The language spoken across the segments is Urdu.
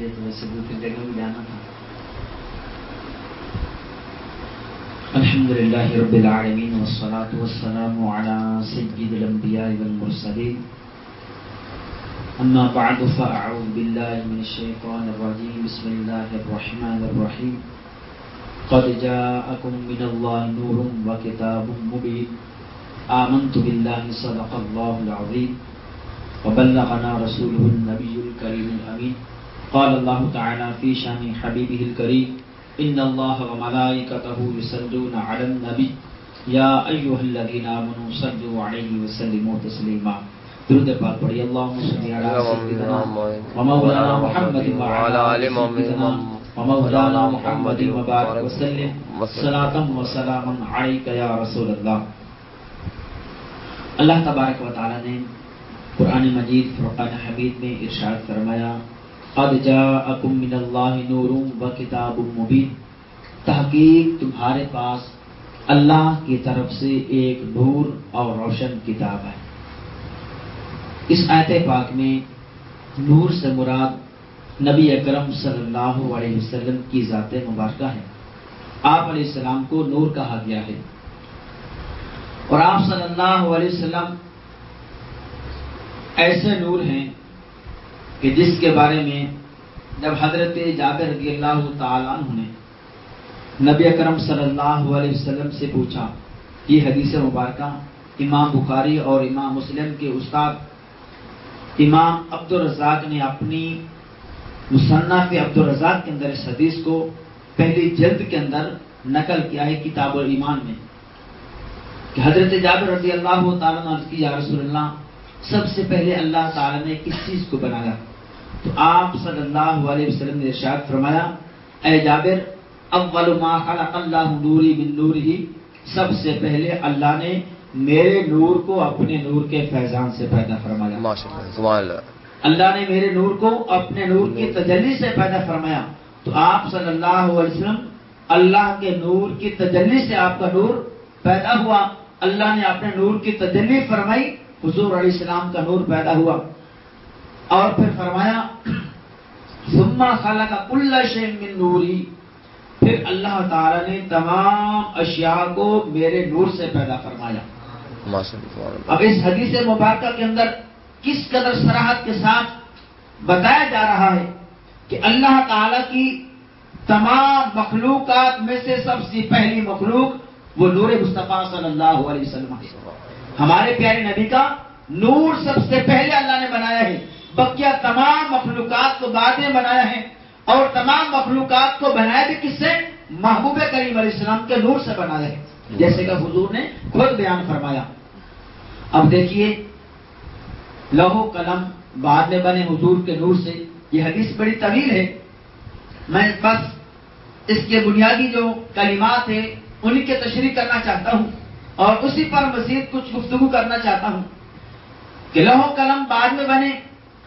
لیے تو ویسے دوسری جگہ بھی جانا تھا. الحمدللہ رب العالمین والصلاة والسلام علی سید الانبیاء والمرسلین. اما بعد فاعوذ باللہ من الشیطان الرجیم. بسم اللہ الرحمن الرحیم. قد جاءکم من اللہ نور وکتاب مبین. آمنت باللہ صدق اللہ العظیم وبلغنا رسوله النبی الکریم الامین. قال اللہ تعالی فی شان حبیبہ الکریم ان اللہ وملائکتہ یصلون علی النبی یا ایھا الذین آمنوا صلوا علیہ وسلموا تسلیما. درود پاک پڑھیے. اللہم صل علی سیدنا ومولانا محمد وعلی آل سیدنا ومولانا محمد وبارک وسلم صلاۃ و سلاما علیک یا رسول اللہ. اللہ تبارک و تعالی نے قرآن مجید فرقان حمید میں ارشاد فرمایا قد جاءکم من اللہ نور وکتاب مبین. تحقیق تمہارے پاس اللہ کی طرف سے ایک نور اور روشن کتاب ہے. اس آیت پاک میں نور سے مراد نبی اکرم صلی اللہ علیہ وسلم کی ذات مبارکہ ہے. آپ علیہ السلام کو نور کہا گیا ہے اور آپ صلی اللہ علیہ وسلم ایسے نور ہیں کہ جس کے بارے میں جب حضرت جابر رضی اللہ تعالیٰ عنہ نے نبی اکرم صلی اللہ علیہ وسلم سے پوچھا. یہ حدیث مبارکہ امام بخاری اور امام مسلم کے استاد امام عبدالرزاق نے اپنی مصنف عبدالرزاق کے اندر اس حدیث کو پہلی جلد کے اندر نقل کیا ہے کتاب الایمان میں کہ حضرت جابر رضی اللہ تعالیٰ عنہ کی یا رسول اللہ سب سے پہلے اللہ تعالیٰ نے کس چیز کو بنایا؟ تو آپ صلی اللہ علیہ وسلم نے ارشاد فرمایا اے جابر اول ما خلق اللہ نوری من نورہ. سب سے پہلے اللہ نے میرے نور کو اپنے نور کے فیضان سے پیدا فرمایا. اللہ نے میرے نور کو اپنے نور کی تجلی سے پیدا فرمایا. تو آپ صلی اللہ علیہ وسلم اللہ کے نور کی تجلی سے آپ کا نور پیدا ہوا. اللہ نے اپنے نور کی تجلی فرمائی, حضور علیہ السلام کا نور پیدا ہوا. اور پھر فرمایا ثم خلق کل شیء من نوری. پھر اللہ تعالی نے تمام اشیاء کو میرے نور سے پیدا فرمایا. اب اس حدیث مبارکہ کے اندر کس قدر صراحت کے ساتھ بتایا جا رہا ہے کہ اللہ تعالی کی تمام مخلوقات میں سے سب سے پہلی مخلوق وہ نور مصطفیٰ صلی اللہ علیہ وسلم ہے. ہمارے پیارے نبی کا نور سب سے پہلے اللہ نے بنایا ہے. بقیہ تمام مخلوقات کو بعد میں بنایا ہے اور تمام مخلوقات کو بنایا بھی کس سے؟ محبوب کریم علیہ السلام کے نور سے بنایا ہے, جیسے کہ حضور نے خود بیان فرمایا. اب دیکھیے لوح و قلم بعد میں بنے حضور کے نور سے. یہ حدیث بڑی طویل ہے, میں بس اس کے بنیادی جو کلمات ہیں انہی کی تشریح کرنا چاہتا ہوں اور اسی پر مزید کچھ گفتگو کرنا چاہتا ہوں کہ لوح و قلم بعد میں بنے,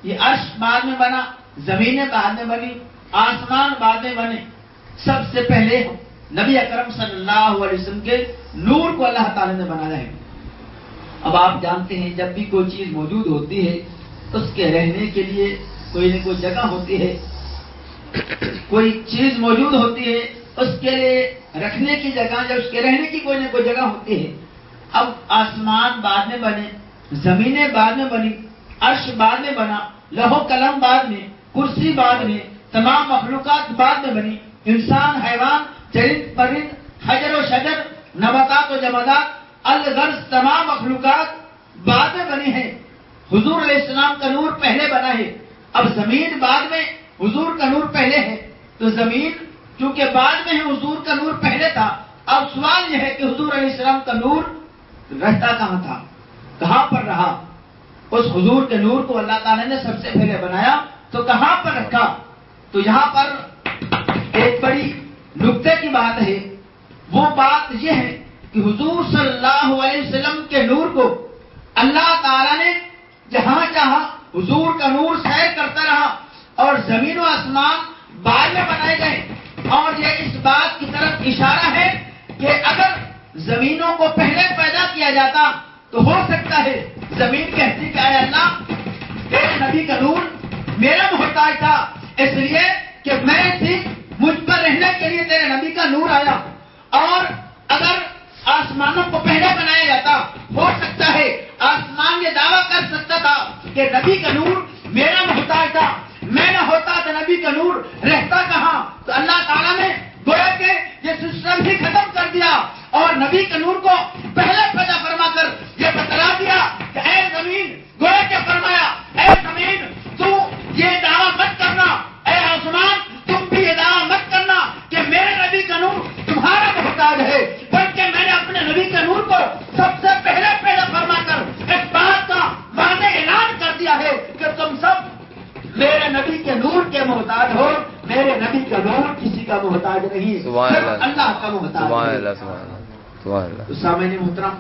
یہ عرش بعد میں بنا, زمینیں بعد میں بنی, آسمان بعد میں بنے. سب سے پہلے نبی اکرم صلی اللہ علیہ وسلم کے نور کو اللہ تعالی نے بنایا ہے. اب آپ جانتے ہیں جب بھی کوئی چیز موجود ہوتی ہے اس کے رہنے کے لیے کوئی نہ کوئی جگہ ہوتی ہے, کوئی چیز موجود ہوتی ہے اس کے لیے رکھنے کی جگہ یا اس کے رہنے کی کوئی نہ کوئی جگہ ہوتی ہے. اب آسمان بعد میں بنے, زمینیں بعد میں بنی, عرش بعد میں بنا, لوح و قلم بعد میں, کرسی بعد میں, تمام مخلوقات بعد میں بنی, انسان, حیوان, چرند, پرند, حجر و شجر, نباتات و جمادات, الغرض تمام مخلوقات بعد میں بنی ہیں. حضور علیہ السلام کا نور پہلے بنا ہے. اب زمین بعد میں, حضور کا نور پہلے ہے. تو زمین چونکہ بعد میں ہے, حضور کا نور پہلے تھا. اب سوال یہ ہے کہ حضور علیہ السلام کا نور رہتا کہاں تھا, کہاں پر رہا؟ اس حضور کے نور کو اللہ تعالیٰ نے سب سے پہلے بنایا تو کہاں پر رکھا؟ تو یہاں پر ایک بڑی نکتے کی بات ہے. وہ بات یہ ہے کہ حضور صلی اللہ علیہ وسلم کے نور کو اللہ تعالیٰ نے جہاں چاہا حضور کا نور سیر کرتا رہا اور زمین و آسمان بعد میں بنائے گئے. اور یہ اس بات کی طرف اشارہ ہے کہ اگر زمینوں کو پہلے پیدا کیا جاتا تو ہو سکتا ہے زمین کہتی کہ اے اللہ تیرے نبی کا نور میرا محتاج تھا, اس لیے کہ میں تھی مجھ پر رہنے کے لیے تیرے نبی کا نور آیا. اور اگر آسمانوں کو پہلے بنایا جاتا ہو سکتا ہے آسمان یہ دعویٰ کر سکتا تھا کہ نبی کا نور میرا محتاج تھا, میں نہ ہوتا تو نبی کا نور رہتا کہاں. تو اللہ تعالیٰ نے گویا کہ یہ سسٹم ہی ختم کر دیا اور نبی کے نور کو پہلے پیدا فرما کر یہ بتلا دیا کہ اے زمین, گویا کہ فرمایا اے زمین تو یہ دعویٰ مت کرنا, اے آسمان تم بھی یہ دعویٰ مت کرنا کہ میرے نبی کا نور تمہارا محتاج ہے, بلکہ میں نے اپنے نبی کے نور کو سب سے پہلے پیدا فرما کر اس بات کا واضح اعلان کر دیا ہے کہ تم سب میرے نبی کے نور کے محتاج ہو. میرے نبی کا نور کسی کا محتاج نہیں, صرف اللہ کا محتاج ہے. سامعین محترم,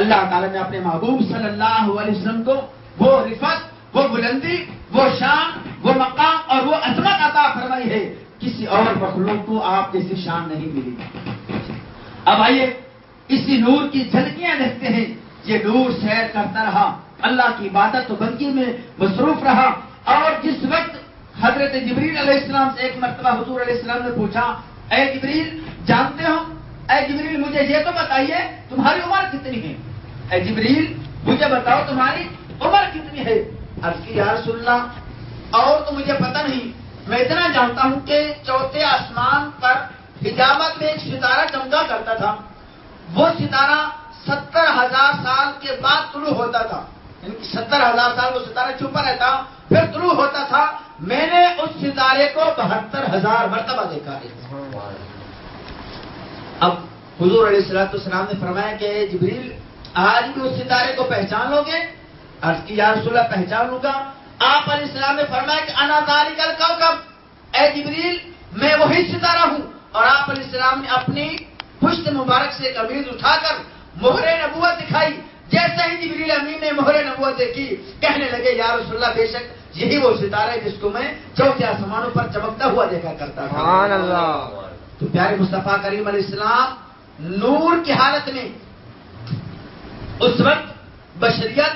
اللہ تعالیٰ نے اپنے محبوب صلی اللہ علیہ وسلم کو وہ رفعت, وہ بلندی, وہ شان, وہ مقام اور وہ عظمت عطا فرمائی ہے. کسی اور مخلوق کو آپ جیسی شان نہیں ملی. اب آئیے اسی نور کی جھلکیاں دیکھتے ہیں. یہ نور سیر کرتا رہا, اللہ کی عبادت و بندگی میں مصروف رہا. اور جس وقت حضرت جبریل علیہ السلام سے ایک مرتبہ حضور علیہ السلام نے پوچھا, اے جبریل جانتے ہو, اے جبریل مجھے یہ تو بتائیے تمہاری عمر کتنی ہے, اے جبریل مجھے بتاؤ تمہاری عمر کتنی ہے. عرض کی یا رسول اللہ اور تو مجھے پتہ نہیں, میں اتنا جانتا ہوں کہ چوتھے آسمان پر حجابت میں ایک ستارہ چمکا کرتا تھا. وہ ستارہ 70,000 سال کے بعد طلوع ہوتا تھا, یعنی 70,000 سال وہ ستارہ چھپا رہتا پھر طلوع ہوتا تھا. میں نے اس ستارے کو 72,000 مرتبہ دیکھا ہے. اب حضور علیہ السلام نے فرمایا کہ جبریل آج بھی اس ستارے کو پہچان لو گے. عرض کی یا رسول اللہ پہچان لوں گا. آپ علیہ السلام نے فرمایا کہ انا ذالک الکوکب, اے جبریل میں وہی ستارہ ہوں. اور آپ علیہ السلام نے اپنی پشت مبارک سے قمیض اٹھا کر مہر نبوت دکھائی. جیسے ہی جبریل امین نے مہر نبوت دیکھی کہنے لگے یا رسول اللہ بے شک یہی وہ ستارہ ہے جس کو میں چوتھے آسمانوں پر چمکتا ہوا دیکھا کرتا تھا. سبحان اللہ. تو پیارے مصطفیٰ کریم علیہ السلام نور کی حالت میں اس وقت بشریت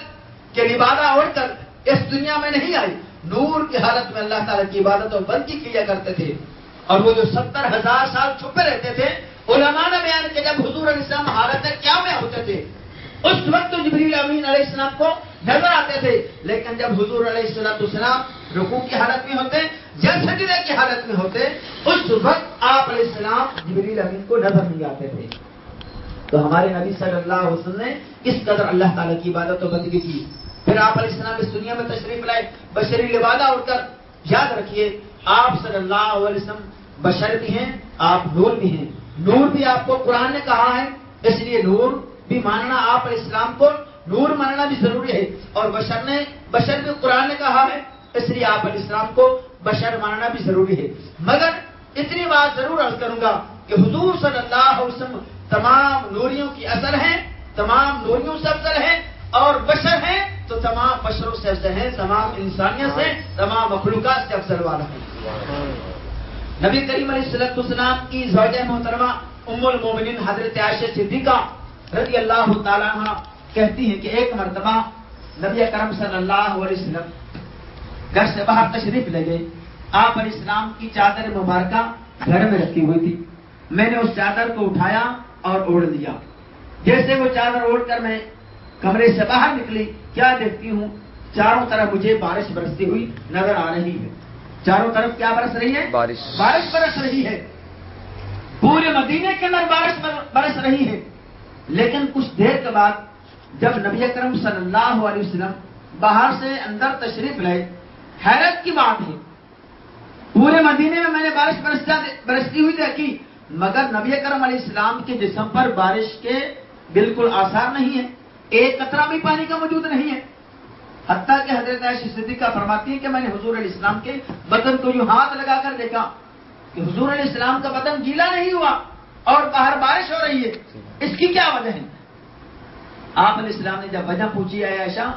کے لبادہ اوڑھ کر اس دنیا میں نہیں آئی. نور کی حالت میں اللہ تعالیٰ کی عبادت اور بندگی کیا کرتے تھے. اور وہ جو 70,000 سال چھپے رہتے تھے, علماء نے بیان کیا جب حضور علیہ السلام حالت کیا میں ہوتے تھے اس وقت تو جبریل امین علیہ السلام کو نظر آتے تھے, لیکن جب حضور علیہ السلام رکوع کی حالت میں ہوتے یا سجدے کی حالت میں ہوتے اس وقت آپ علیہ السلام جبریل امین کو نظر نہیں آتے تھے. تو ہمارے نبی صلی اللہ علیہ وسلم نے اس قدر اللہ تعالیٰ کی عبادت و بندگی کی. پھر آپ علیہ السلام اس دنیا میں تشریف لائے بشری لبادہ اٹھ کر. یاد رکھیے آپ صلی اللہ علیہ وسلم بشر بھی ہیں, آپ نور بھی ہیں. نور بھی آپ کو قرآن نے کہا ہے, اس لیے نور بھی ماننا آپ علیہ السلام کو نور ماننا بھی ضروری ہے. اور بشر بھی قرآن نے کہا ہے, اس لیے آپ علیہ السلام کو بشر ماننا بھی ضروری ہے. مگر اتنی بات ضرور عرض کروں گا کہ حضور صلی اللہ علیہ وسلم تمام نوریوں کی اثر ہیں, تمام نوریوں سے افضل ہیں, اور بشر ہیں تو تمام بشروں سے افضل ہیں, تمام انسانیت سے, تمام مخلوقات سے افضل والا ہے. نبی کریم علیہ السلام کی زوجہ محترمہ ام المومنین حضرت عائشہ صدیقہ رضی اللہ تعالیٰ عنہ کہتی ہیں کہ ایک مرتبہ نبی اکرم صلی اللہ علیہ وسلم گھر سے باہر تشریف لے گئے. آپ علیہ السلام کی چادر مبارکہ گھر میں رکھی ہوئی تھی. میں نے اس چادر کو اٹھایا اور اوڑھ لیا. جیسے وہ چادر اوڑھ کر میں کمرے سے باہر نکلی, کیا دیکھتی ہوں چاروں طرف مجھے بارش برستی ہوئی نظر آ رہی ہے. چاروں طرف کیا برس رہی ہے؟ بارش برس رہی ہے. پورے مدینے کے اندر بارش برس رہی ہے. لیکن کچھ دیر کے بعد جب نبی اکرم صلی اللہ علیہ وسلم باہر سے اندر تشریف لائے, حیرت کی بات ہے پورے مدینے میں نے بارش برستی ہوئی دیکھی, مگر نبی اکرم علیہ السلام کے جسم پر بارش کے بالکل آثار نہیں ہے, ایک قطرہ بھی پانی کا موجود نہیں ہے. حتیٰ کہ حضرت عائشہ صدیقہ فرماتی ہے کہ میں نے حضور علیہ السلام کے بدن کو یوں ہاتھ لگا کر دیکھا کہ حضور علیہ السلام کا بدن گیلا نہیں ہوا اور باہر بارش ہو رہی ہے. اس کی کیا وجہ ہے؟ آپ علیہ السلام نے جب وجہ پوچھی, اے عائشہ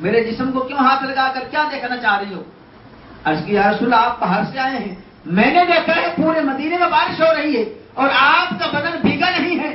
میرے جسم کو کیوں ہاتھ لگا کر کیا دیکھنا چاہ رہی ہو؟ عرض کی یا رسول اللہ آپ باہر سے آئے ہیں, میں نے دیکھا ہے پورے مدینے میں بارش ہو رہی ہے اور آپ کا بدن بھیگا نہیں ہے,